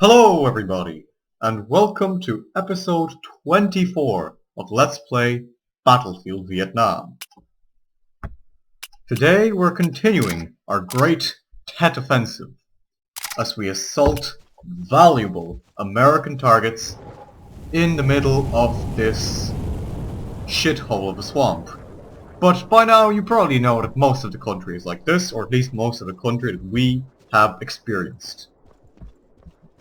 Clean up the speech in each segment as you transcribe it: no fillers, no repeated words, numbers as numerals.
Hello everybody, and welcome to episode 24 of Let's Play Battlefield Vietnam. Today we're continuing our great Tet offensive as we assault valuable American targets in the middle of this shithole of a swamp. But by now you probably know that most of the country is like this, or at least most of the country that we have experienced.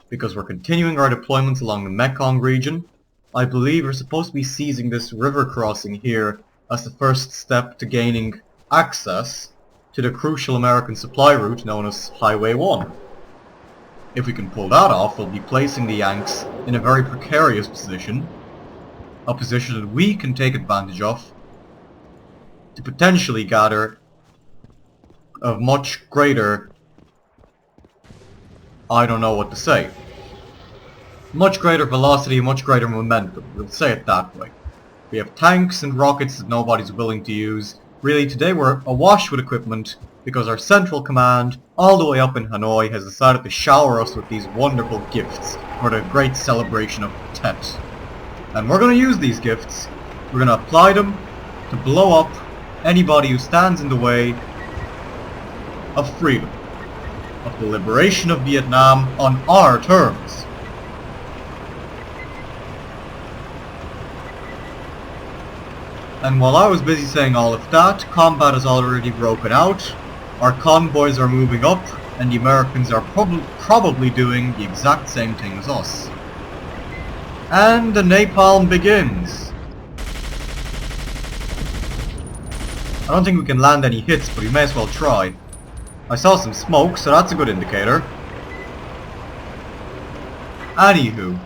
Because we're continuing our deployments along the Mekong region. I believe we're supposed to be seizing this river crossing here as the first step to gaining access to the crucial American supply route known as Highway 1. If we can pull that off, we'll be placing the Yanks in a very precarious position, a position that we can take advantage of to potentially gather a much greater, I don't know what to say. Much greater velocity, much greater momentum. We'll say it that way. We have tanks and rockets that nobody's willing to use. Really, today we're awash with equipment because our central command, all the way up in Hanoi, has decided to shower us with these wonderful gifts for the great celebration of Tet. And we're going to use these gifts. We're going to apply them to blow up anybody who stands in the way of freedom, of the liberation of Vietnam on our terms. And while I was busy saying all of that, combat has already broken out, our convoys are moving up, and the Americans are probably doing the exact same thing as us. And the napalm begins. I don't think we can land any hits, but we may as well try. I saw some smoke, so that's a good indicator. Anywho.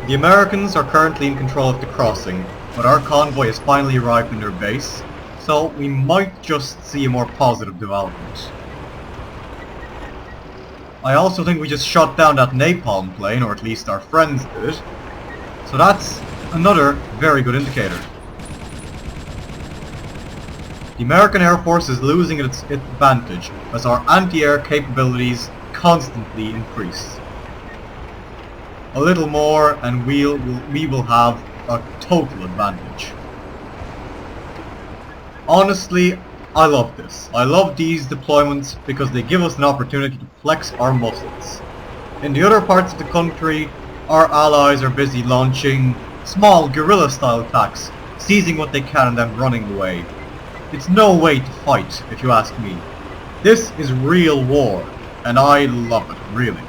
The Americans are currently in control of the crossing, but our convoy has finally arrived in their base, so we might just see a more positive development. I also think we just shot down that napalm plane, or at least our friends did, so that's another very good indicator. The American Air Force is losing its advantage as our anti-air capabilities constantly increase. A little more and we will have a total advantage. Honestly, I love this. I love these deployments because they give us an opportunity to flex our muscles. In the other parts of the country, our allies are busy launching small guerrilla-style attacks, seizing what they can and then running away. It's no way to fight, if you ask me. This is real war, and I love it, really.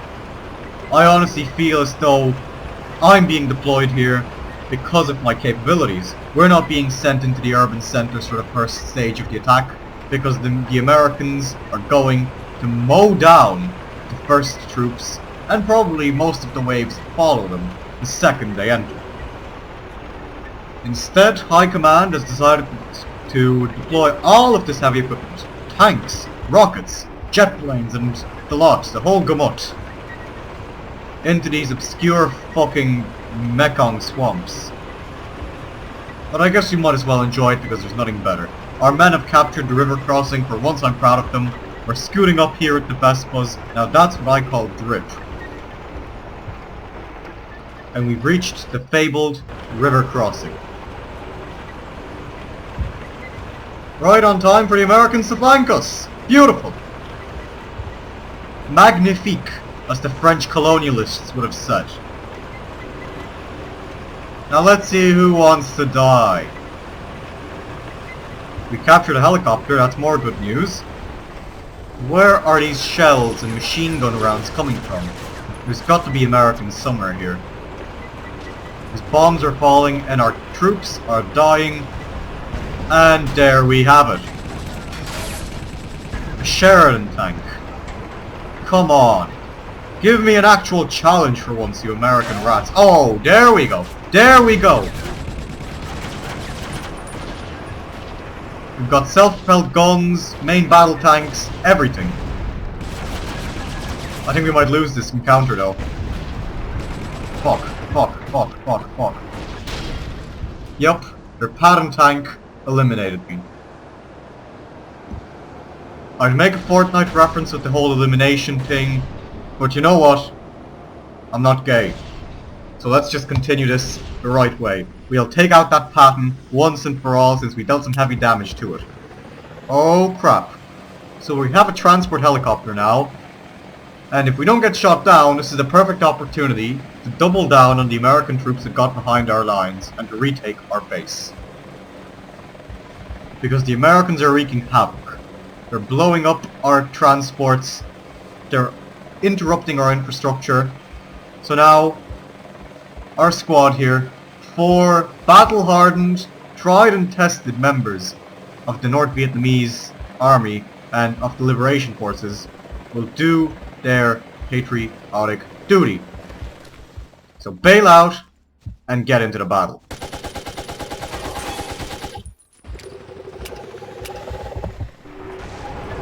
I honestly feel as though I'm being deployed here because of my capabilities. We're not being sent into the urban centers for the first stage of the attack, because the Americans are going to mow down the first troops, and probably most of the waves follow them the second they enter. Instead, High Command has decided to deploy all of this heavy equipment, tanks, rockets, jet planes, and the lot, the whole gamut, into these obscure fucking Mekong swamps. But I guess we might as well enjoy it because there's nothing better. Our men have captured the river crossing. For once I'm proud of them. We're scooting up here at the Vespas. Now that's what I call drip. And we've reached the fabled river crossing. Right on time for the Americans to flank us! Beautiful! Magnifique, as the French colonialists would have said. Now let's see who wants to die. We captured a helicopter, that's more good news. Where are these shells and machine gun rounds coming from? There's got to be Americans somewhere here. These bombs are falling and our troops are dying. And there we have it. A Sheridan tank. Come on. Give me an actual challenge for once, you American rats. Oh, there we go. There we go. We've got self-propelled guns, main battle tanks, everything. I think we might lose this encounter though. Fuck, fuck, fuck, fuck, fuck. Yup, their Patton tank eliminated me. I'd make a Fortnite reference with the whole elimination thing, but you know what? I'm not gay. So let's just continue this the right way. We'll take out that pattern once and for all since we dealt some heavy damage to it. Oh crap. So we have a transport helicopter now, and if we don't get shot down, this is a perfect opportunity to double down on the American troops that got behind our lines and to retake our base. Because the Americans are wreaking havoc. They're blowing up our transports, they're interrupting our infrastructure. So now, our squad here, 4 battle-hardened, tried and tested members of the North Vietnamese army and of the Liberation Forces, will do their patriotic duty. So bail out and get into the battle.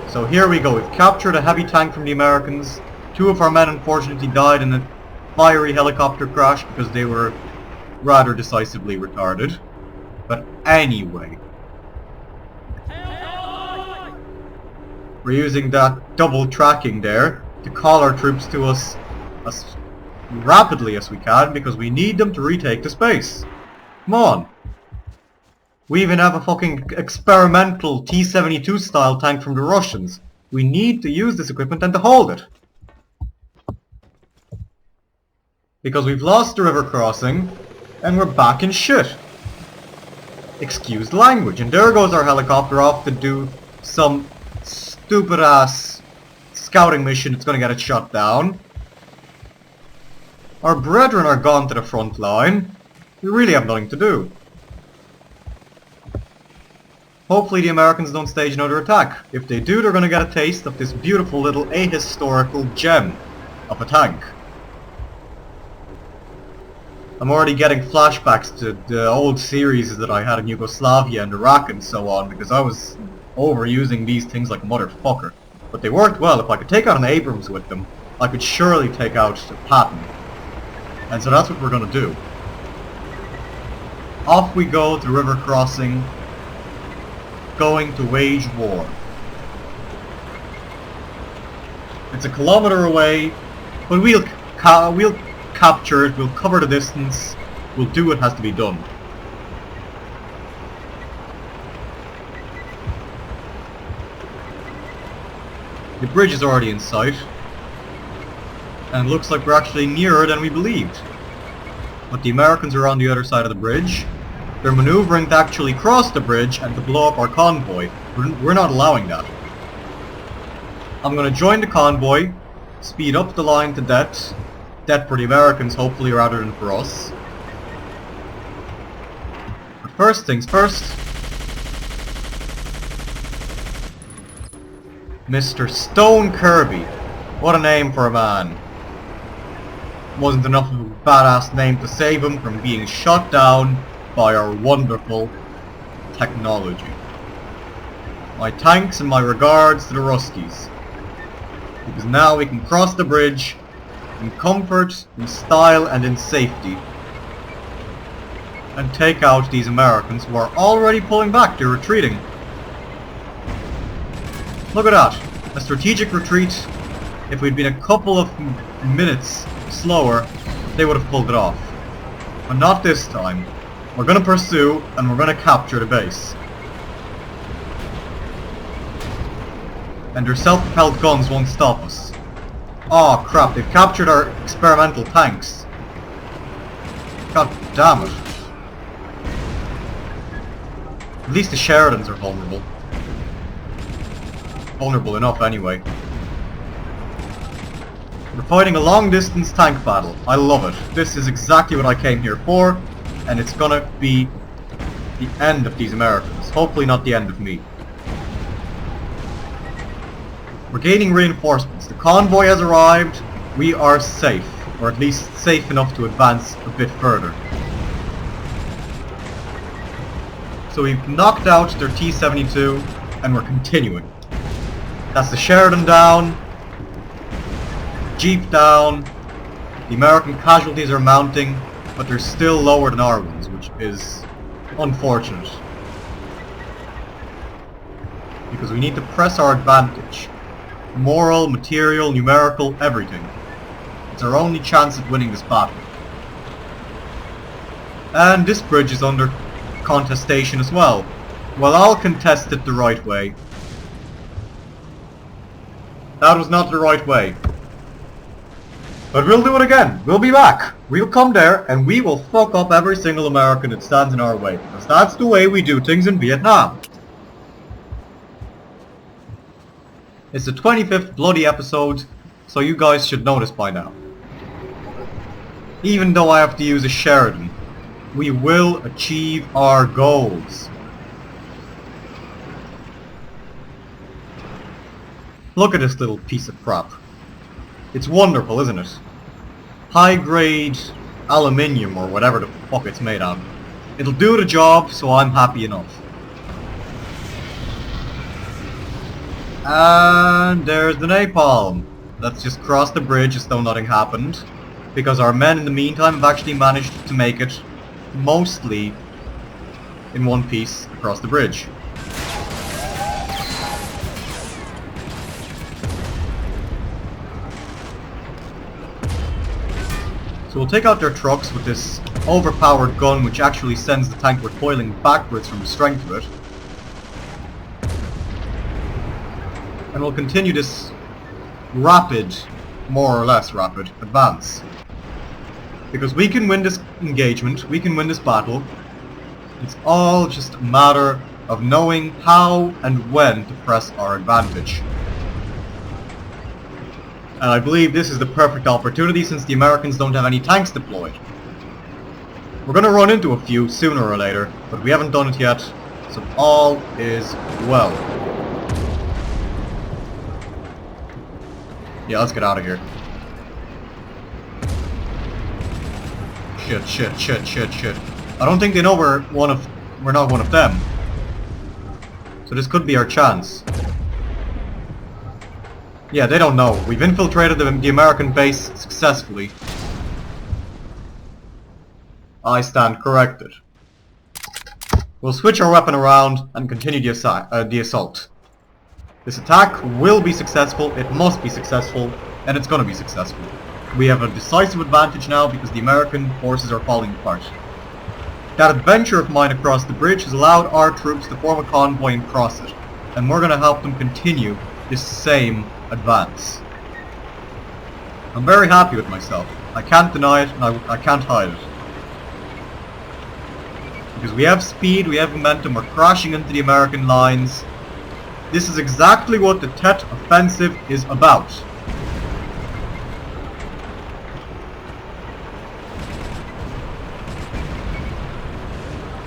So here we go. We've captured a heavy tank from the Americans. 2 of our men unfortunately died in a fiery helicopter crash because they were rather decisively retarded. But anyway, we're using that double tracking there to call our troops to us as rapidly as we can because we need them to retake the space. Come on. We even have a fucking experimental T-72 style tank from the Russians. We need to use this equipment and to hold it. Because we've lost the river crossing and we're back in shit. Excuse the language. And there goes our helicopter off to do some stupid ass scouting mission. It's gonna get it shot down. Our brethren are gone to the front line. We really have nothing to do. Hopefully the Americans don't stage another attack. If they do, they're gonna get a taste of this beautiful little ahistorical gem of a tank. I'm already getting flashbacks to the old series that I had in Yugoslavia and Iraq and so on because I was overusing these things like a motherfucker. But they worked well. If I could take out an Abrams with them, I could surely take out a Patton. And so that's what we're gonna do. Off we go to river crossing, going to wage war. It's a kilometer away, but we'll capture it, we'll cover the distance, we'll do what has to be done. The bridge is already in sight, and it looks like we're actually nearer than we believed. But the Americans are on the other side of the bridge. They're maneuvering to actually cross the bridge and to blow up our convoy. We're not allowing that. I'm going to join the convoy, speed up the line to death. Death for the Americans, hopefully, rather than for us. But first things first. Mr. Stone Kirby. What a name for a man. Wasn't enough of a badass name to save him from being shot down by our wonderful technology. My thanks and my regards to the Ruskies. Because now we can cross the bridge in comfort, in style and in safety and take out these Americans who are already pulling back. They're retreating. Look at that. A strategic retreat. If we'd been a couple of minutes slower, they would have pulled it off. But not this time. We're going to pursue and we're going to capture the base. And their self-propelled guns won't stop us. Oh crap, they've captured our experimental tanks. God damn it. At least the Sheridans are vulnerable. Vulnerable enough anyway. We're fighting a long-distance tank battle. I love it. This is exactly what I came here for, and it's gonna be the end of these Americans. Hopefully not the end of me. We're gaining reinforcements. The convoy has arrived. We are safe, or at least safe enough to advance a bit further. So we've knocked out their T-72, and we're continuing. That's the Sheridan down. Jeep down. The American casualties are mounting, but they're still lower than our ones, which is unfortunate. because we need to press our advantage. Moral, material, numerical, everything. It's our only chance at winning this battle. And this bridge is under contestation as well. Well, I'll contest it the right way. That was not the right way. But we'll do it again. We'll be back. We'll come there and we will fuck up every single American that stands in our way. Because that's the way we do things in Vietnam. It's the 25th bloody episode, so you guys should know this by now. Even though I have to use a Sheridan, we will achieve our goals. Look at this little piece of crap. It's wonderful, isn't it? High-grade aluminium or whatever the fuck it's made out of. It'll do the job, so I'm happy enough. And there's the napalm. Let's just cross the bridge as though nothing happened. Because our men in the meantime have actually managed to make it mostly in one piece across the bridge. So we'll take out their trucks with this overpowered gun which actually sends the tank recoiling backwards from the strength of it. And we'll continue this rapid, more or less rapid, advance. Because we can win this engagement, we can win this battle. It's all just a matter of knowing how and when to press our advantage. And I believe this is the perfect opportunity since the Americans don't have any tanks deployed. We're gonna run into a few sooner or later, but we haven't done it yet, so all is well. Yeah, let's get out of here. Shit. I don't think they know we're not one of them. So this could be our chance. Yeah, they don't know. We've infiltrated the American base successfully. I stand corrected. We'll switch our weapon around and continue the assault. This attack will be successful, it must be successful, and it's gonna be successful. We have a decisive advantage now because the American forces are falling apart. That adventure of mine across the bridge has allowed our troops to form a convoy and cross it, and we're gonna help them continue this same advance. I'm very happy with myself. I can't deny it and I can't hide it. Because we have speed, we have momentum, we're crashing into the American lines. This is exactly what the Tet Offensive is about.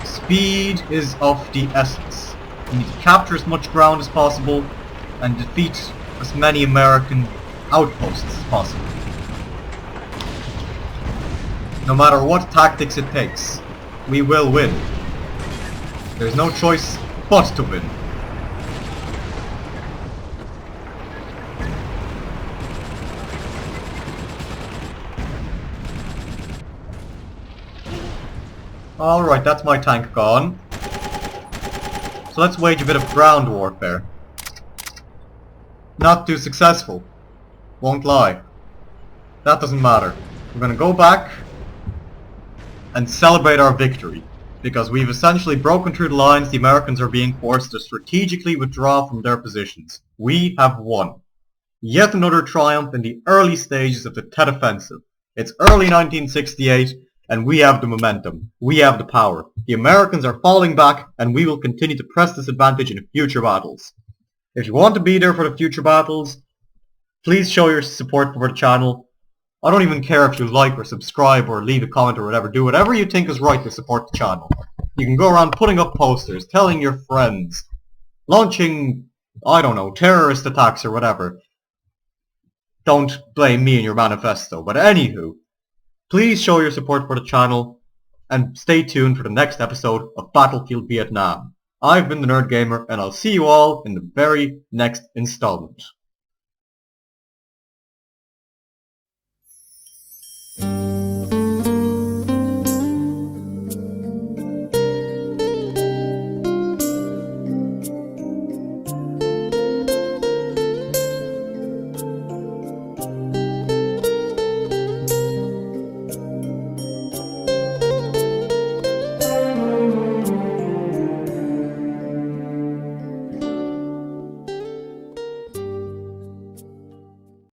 Speed is of the essence. We need to capture as much ground as possible and defeat as many American outposts as possible. No matter what tactics it takes, we will win. There's no choice but to win. Alright, that's my tank gone. So let's wage a bit of ground warfare. Not too successful. Won't lie. That doesn't matter. We're gonna go back and celebrate our victory. Because we've essentially broken through the lines, the Americans are being forced to strategically withdraw from their positions. We have won. Yet another triumph in the early stages of the Tet Offensive. It's early 1968, and we have the momentum. We have the power. The Americans are falling back, and we will continue to press this advantage in future battles. If you want to be there for the future battles, please show your support for the channel. I don't even care if you like or subscribe or leave a comment or whatever. Do whatever you think is right to support the channel. You can go around putting up posters, telling your friends, launching, I don't know, terrorist attacks or whatever. Don't blame me in your manifesto. But anywho, please show your support for the channel and stay tuned for the next episode of Battlefield Vietnam. I've been the Nerd Gamer and I'll see you all in the very next installment.